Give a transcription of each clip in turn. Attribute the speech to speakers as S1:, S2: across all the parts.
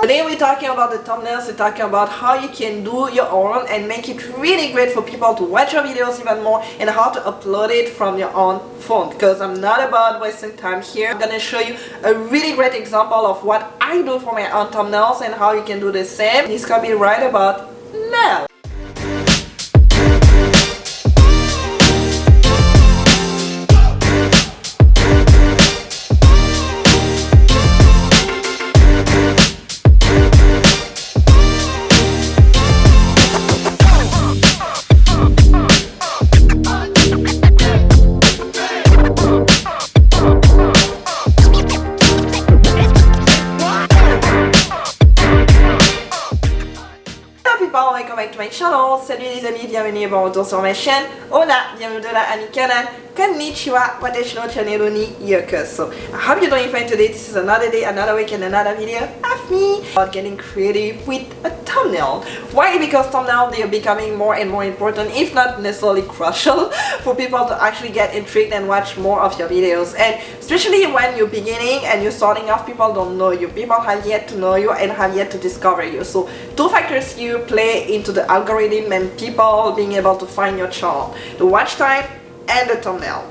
S1: Today we're talking about the thumbnails, we're talking about how you can do your own and make it really great for people to watch your videos even more, and how to upload it from your own phone, because I'm not about wasting time here. I'm gonna show you a really great example of what I do for my own thumbnails and how you can do the same. It's gonna be right about now. Welcome back to my channel. Salut les amis, bienvenue et bon retour sur ma chaîne. Hola, bienvenue de la Ami canal. Konnichiwa, watashi no channel ni yokoso. I hope you're doing fine today. This is another day, another week, and another video of me about getting creative with a thumbnail. Why? Because thumbnails, they are becoming more and more important, if not necessarily crucial, for people to actually get intrigued and watch more of your videos. And especially when you're beginning and you're starting off, people don't know you. People have yet to know you and have yet to discover you. So two factors here play into the algorithm and people being able to find your channel: the watch time and the thumbnail.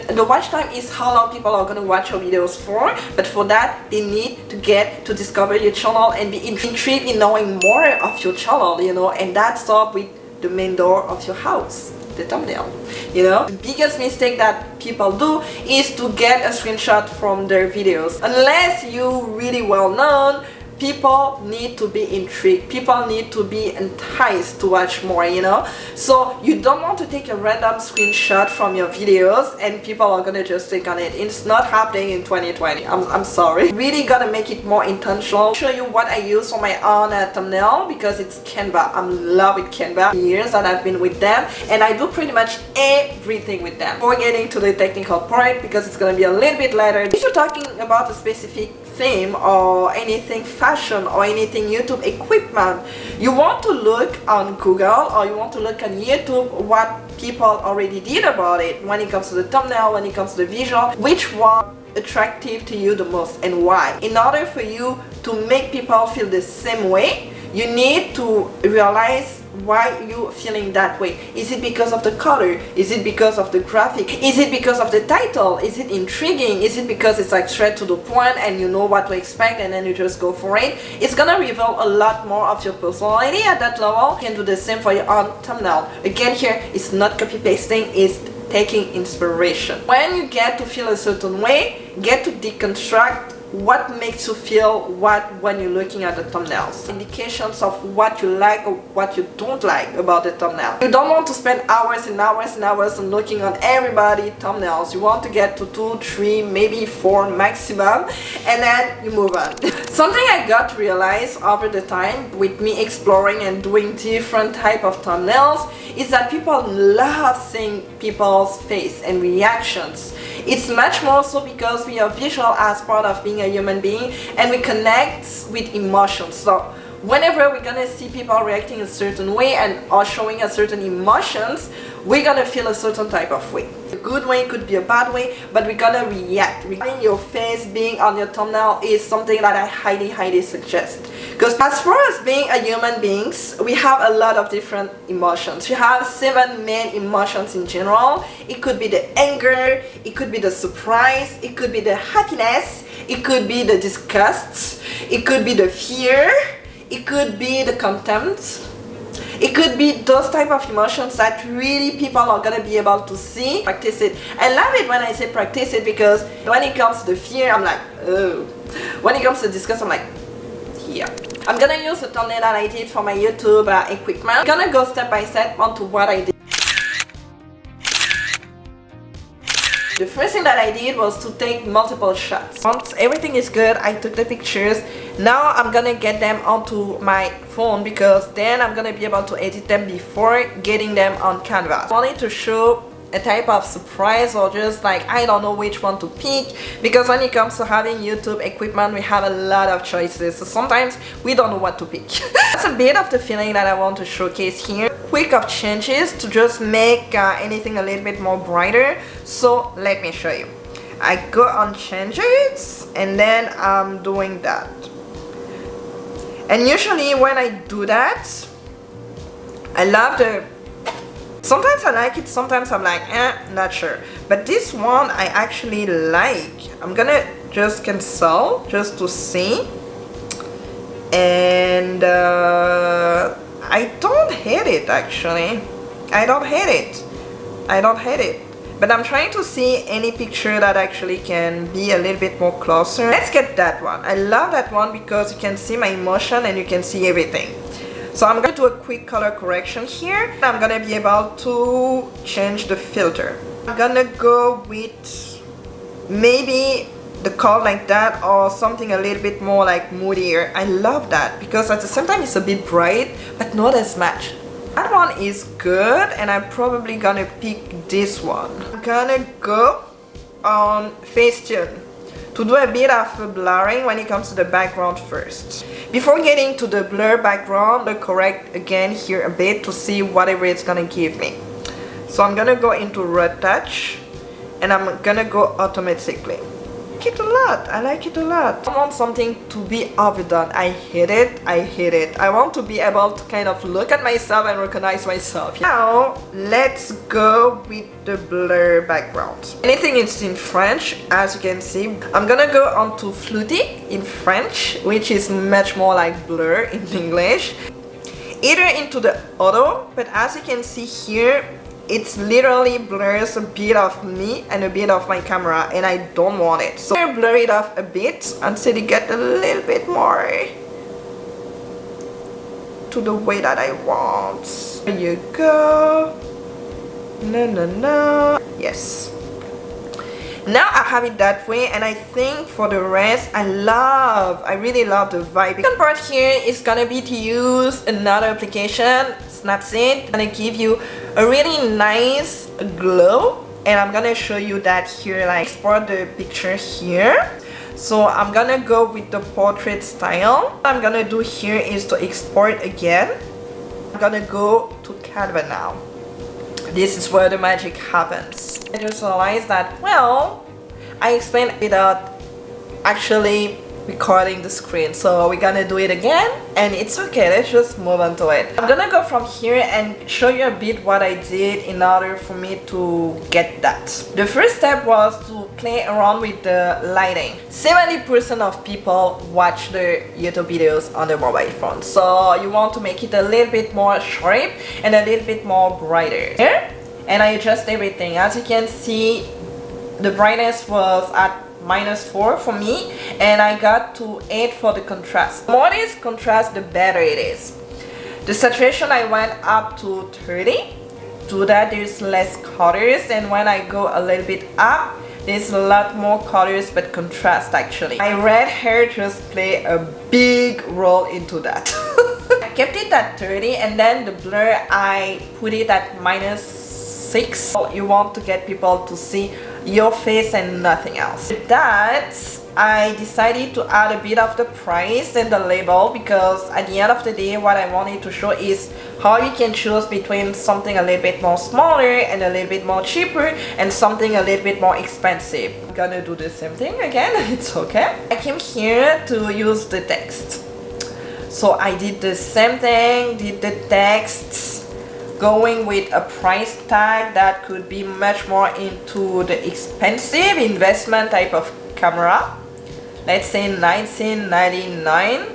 S1: The watch time is how long people are going to watch your videos for, but for that they need to get to discover your channel and be intrigued in knowing more of your channel, you know, and that starts with the main door of your house, the thumbnail. You know, the biggest mistake that people do is to get a screenshot from their videos. Unless you're really well known, people need to be intrigued, people need to be enticed to watch more, you know. So you don't want to take a random screenshot from your videos and people are gonna just click on it. It's not happening in 2020. I'm sorry. Really gotta make it more intentional. I'll show you what I use for my own thumbnail, because it's Canva. I'm in love with Canva. Years that I've been with them, and I do pretty much everything with them. Before getting to the technical part, because it's gonna be a little bit later, if you're talking about a specific theme or anything fashion or anything YouTube equipment, you want to look on Google or you want to look on YouTube what people already did about it when it comes to the thumbnail, when it comes to the visual, which one attractive to you the most and why. In order for you to make people feel the same way, you need to realize why you're feeling that way. Is it because of the color? Is it because of the graphic? Is it because of the title? Is it intriguing? Is it because it's like straight to the point and you know what to expect and then you just go for it? It's gonna reveal a lot more of your personality at that level. You can do the same for your own thumbnail. Again, here it's not copy pasting, it's taking inspiration. When you get to feel a certain way, get to deconstruct what makes you feel what when you're looking at the thumbnails. Indications of what you like or what you don't like about the thumbnail. You don't want to spend hours and hours and hours on looking on everybody's thumbnails. You want to get to 2, 3, maybe 4 maximum, and then you move on. Something I got to realize over the time with me exploring and doing different type of thumbnails is that people love seeing people's face and reactions. It's much more so because we are visual as part of being a human being and we connect with emotions. So whenever we're gonna see people reacting a certain way and or showing a certain emotions, we're gonna feel a certain type of way. A good way could be a bad way, but we're gonna react. Your face being on your thumbnail is something that I highly suggest. Because as far as being a human beings, we have a lot of different emotions. We have 7 main emotions in general. It could be the anger, it could be the surprise, it could be the happiness, it could be the disgust, it could be the fear, it could be the contempt. It could be those type of emotions that really people are gonna be able to see. Practice it. I love it when I say practice it, because when it comes to the fear, I'm like, oh. When it comes to disgust, I'm like, here. I'm gonna use the thumbnail that I did for my YouTube equipment. I'm gonna go step by step onto what I did. The first thing that I did was to take multiple shots. Once everything is good, I took the pictures. Now I'm gonna get them onto my phone, because then I'm gonna be able to edit them before getting them on Canva. I wanted to show a type of surprise, or just like I don't know which one to pick, because when it comes to having YouTube equipment, we have a lot of choices, so sometimes we don't know what to pick. That's a bit of the feeling that I want to showcase here. Quick of changes to just make anything a little bit more brighter. So let me show you. I go on changes and then I'm doing that. And usually when I do that, I love the, sometimes I like it, sometimes I'm like, not sure. But this one I actually like. I'm gonna just cancel just to see. And I don't hate it actually. I don't hate it. I don't hate it. But I'm trying to see any picture that actually can be a little bit more closer. Let's get that one. I love that one because you can see my emotion and you can see everything. So I'm going to do a quick color correction here. I'm going to be able to change the filter. I'm going to go with maybe the color like that or something a little bit more like moodier. I love that because at the same time it's a bit bright but not as much. That one is good and I'm probably gonna pick this one. I'm gonna go on Facetune to do a bit of blurring when it comes to the background first. Before getting to the blur background, I'll correct again here a bit to see whatever it's gonna give me. So I'm gonna go into retouch and I'm gonna go automatically. I like it a lot. I like it a lot. I want something to be overdone. I hate it. I hate it. I want to be able to kind of look at myself and recognize myself. Now, let's go with the blur background. Anything is in French, as you can see. I'm gonna go on to fluty in French, which is much more like blur in English. Either into the auto, but as you can see here, it's literally blurs a bit of me and a bit of my camera and I don't want it. So I blur it off a bit until it gets a little bit more to the way that I want. There you go. No. Yes. Now I have it that way and I think for the rest I really love the vibe. The second part here is gonna be to use another application, Snapseed. It's gonna give you a really nice glow and I'm gonna show you that here, like export the picture here. So I'm gonna go with the portrait style. What I'm gonna do here is to export again. I'm gonna go to Canva now. This is where the magic happens. I just realized that, well, I explained without actually recording the screen. So we're gonna do it again and it's okay, let's just move on to it. I'm gonna go from here and show you a bit what I did in order for me to get that. The first step was to play around with the lighting. 70% of people watch their YouTube videos on their mobile phone. So you want to make it a little bit more sharp and a little bit more brighter. Here, and I adjust everything. As you can see, the brightness was at -4 for me and I got to 8 for the contrast. The more this contrast, the better it is. The saturation I went up to 30. To that there's less colors and when I go a little bit up, there's a lot more colors but contrast actually. My red hair just played a big role into that. I kept it at 30 and then the blur I put it at -6. You want to get people to see your face and nothing else. With that, I decided to add a bit of the price and the label because at the end of the day what I wanted to show is how you can choose between something a little bit more smaller and a little bit more cheaper and something a little bit more expensive. I'm gonna do the same thing again, it's okay. I came here to use the text. So I did the same thing, did the text, going with a price tag that could be much more into the expensive investment type of camera. Let's say $19.99.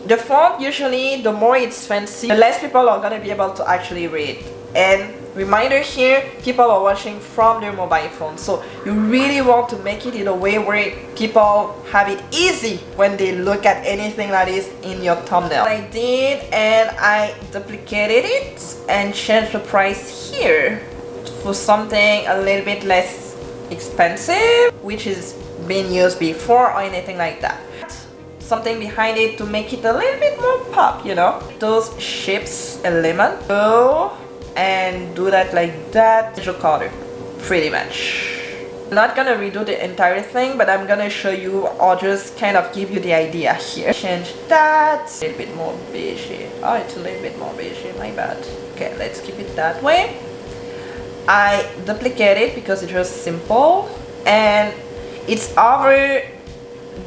S1: The font usually, the more it's fancy, the less people are gonna be able to actually read. And reminder here, people are watching from their mobile phone, so you really want to make it in a way where people have it easy when they look at anything that is in your thumbnail. I did, and I duplicated it and changed the price here for something a little bit less expensive, which is been used before or anything like that. Something behind it to make it a little bit more pop, you know. Those shapes element. Go and do that like that. Change the color, pretty much. I'm not gonna redo the entire thing, but I'm gonna show you or just kind of give you the idea here. Change that. A little bit more beige. Oh, it's a little bit more beige, my bad. Okay, let's keep it that way. I duplicate it because it's just simple and it's over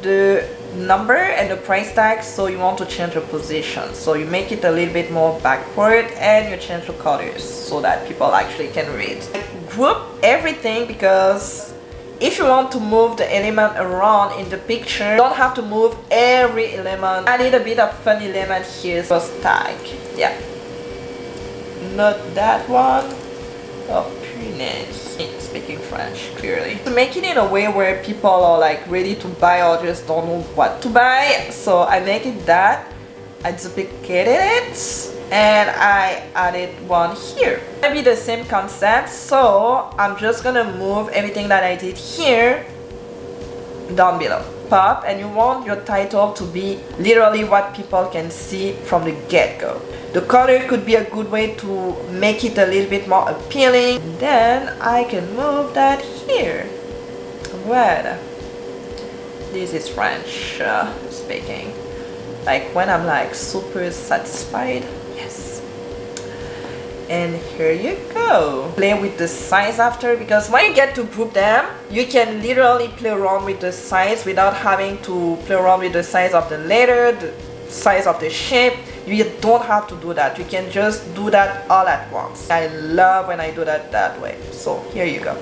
S1: the number and the price tag, so you want to change the position, so you make it a little bit more backward and you change the colors so that people actually can read. Group everything, because if you want to move the element around in the picture, you don't have to move every element. I need a bit of fun element here. First tag, yeah, not that one. Oh, punaise. Speaking French clearly. To make it in a way where people are like ready to buy or just don't know what to buy, so I make it that. I duplicated it and I added one here. Maybe the same concept, so I'm just gonna move everything that I did here down below. Pop, and you want your title to be literally what people can see from the get-go. The color could be a good way to make it a little bit more appealing. And then I can move that here. Red. This is French speaking. Like when I'm like super satisfied. Yes. And here you go. Play with the size after, because when you get to group them, you can literally play around with the size without having to play around with the size of the letter, the size of the shape. You don't have to do that. You can just do that all at once. I love when I do that way. So here you go.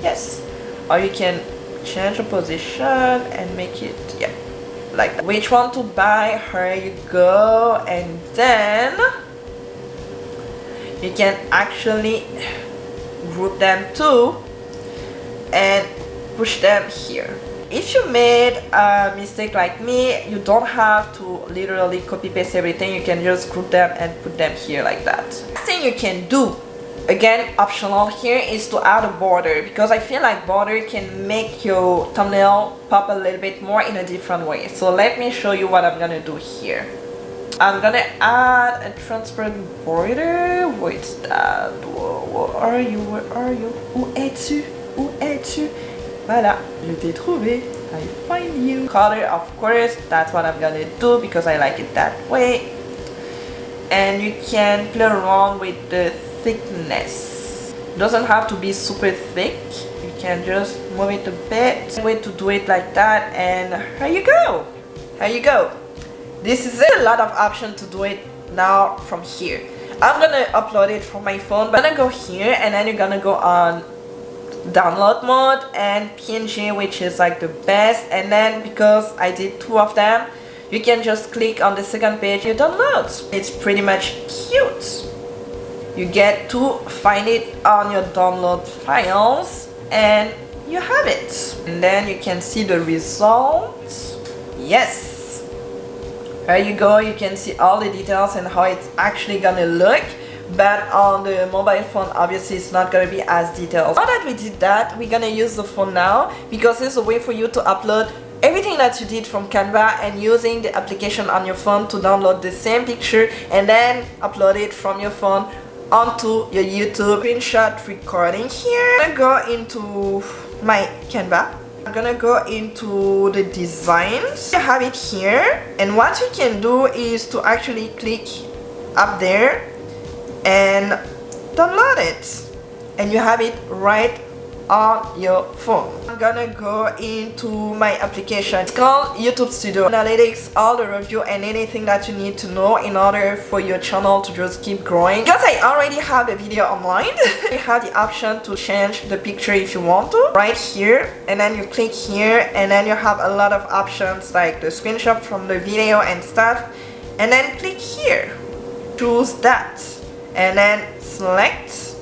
S1: Yes. Or you can change the position and make it, yeah, like that. Which one to buy? Here you go. And then you can actually group them too and push them here. If you made a mistake like me, you don't have to literally copy paste everything. You can just group them and put them here like that. Next thing you can do, again optional here, is to add a border, because I feel like border can make your thumbnail pop a little bit more in a different way. So let me show you what I'm gonna do here. I'm gonna add a transparent border. What's that? Where are you? Where are you? Où es-tu? Où es-tu? Voilà, je t'ai trouvé. I find you. Color, of course, that's what I'm gonna do because I like it that way. And you can play around with the thickness. Doesn't have to be super thick. You can just move it a bit. Way to do it like that, and here you go. Here you go. This is a lot of options to do it now from here. I'm gonna upload it from my phone, but I'm gonna go here and then you're gonna go on download mode and PNG, which is like the best. And then because I did two of them, you can just click on the second page, you download. It's pretty much cute. You get to find it on your download files and you have it. And then you can see the results. Yes. There you go, you can see all the details and how it's actually gonna look, but on the mobile phone obviously it's not gonna be as detailed. Now that we did that, we're gonna use the phone now, because it's a way for you to upload everything that you did from Canva and using the application on your phone to download the same picture and then upload it from your phone onto your YouTube. Screenshot recording here. I'm gonna go into my Canva. I'm gonna go into the designs. You have it here, and what you can do is to actually click up there and download it, and you have it right on your phone. I'm gonna go into my application. It's called YouTube Studio. Analytics, all the review and anything that you need to know in order for your channel to just keep growing. Because I already have a video online, you have the option to change the picture if you want to. Right here, and then you click here, and then you have a lot of options like the screenshot from the video and stuff. And then click here. Choose that. And then select.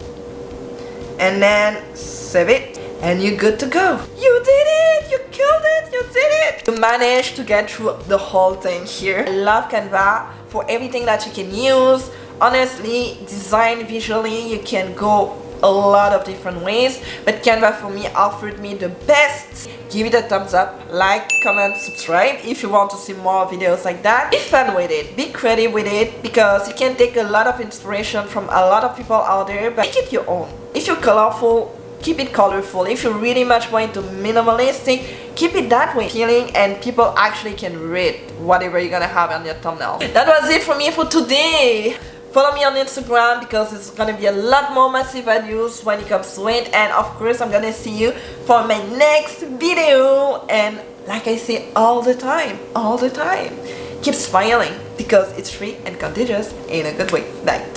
S1: And then save it, and you're good to go. You did it! You killed it! You did it! You managed to get through the whole thing here. I love Canva for everything that you can use. Honestly, design visually, you can go a lot of different ways, but Canva for me offered me the best. Give it a thumbs up, like, comment, subscribe if you want to see more videos like that. Be fun with it, be creative with it, because you can take a lot of inspiration from a lot of people out there, but make it your own. If you're colorful, keep it colorful. If you're really much more into minimalistic, keep it that way, appealing, and people actually can read whatever you're gonna have on your thumbnail. That was it for me for today. Follow me on Instagram because it's gonna be a lot more massive values when it comes to it, and of course I'm gonna see you for my next video, and like I say all the time, keep smiling because it's free and contagious in a good way. Bye.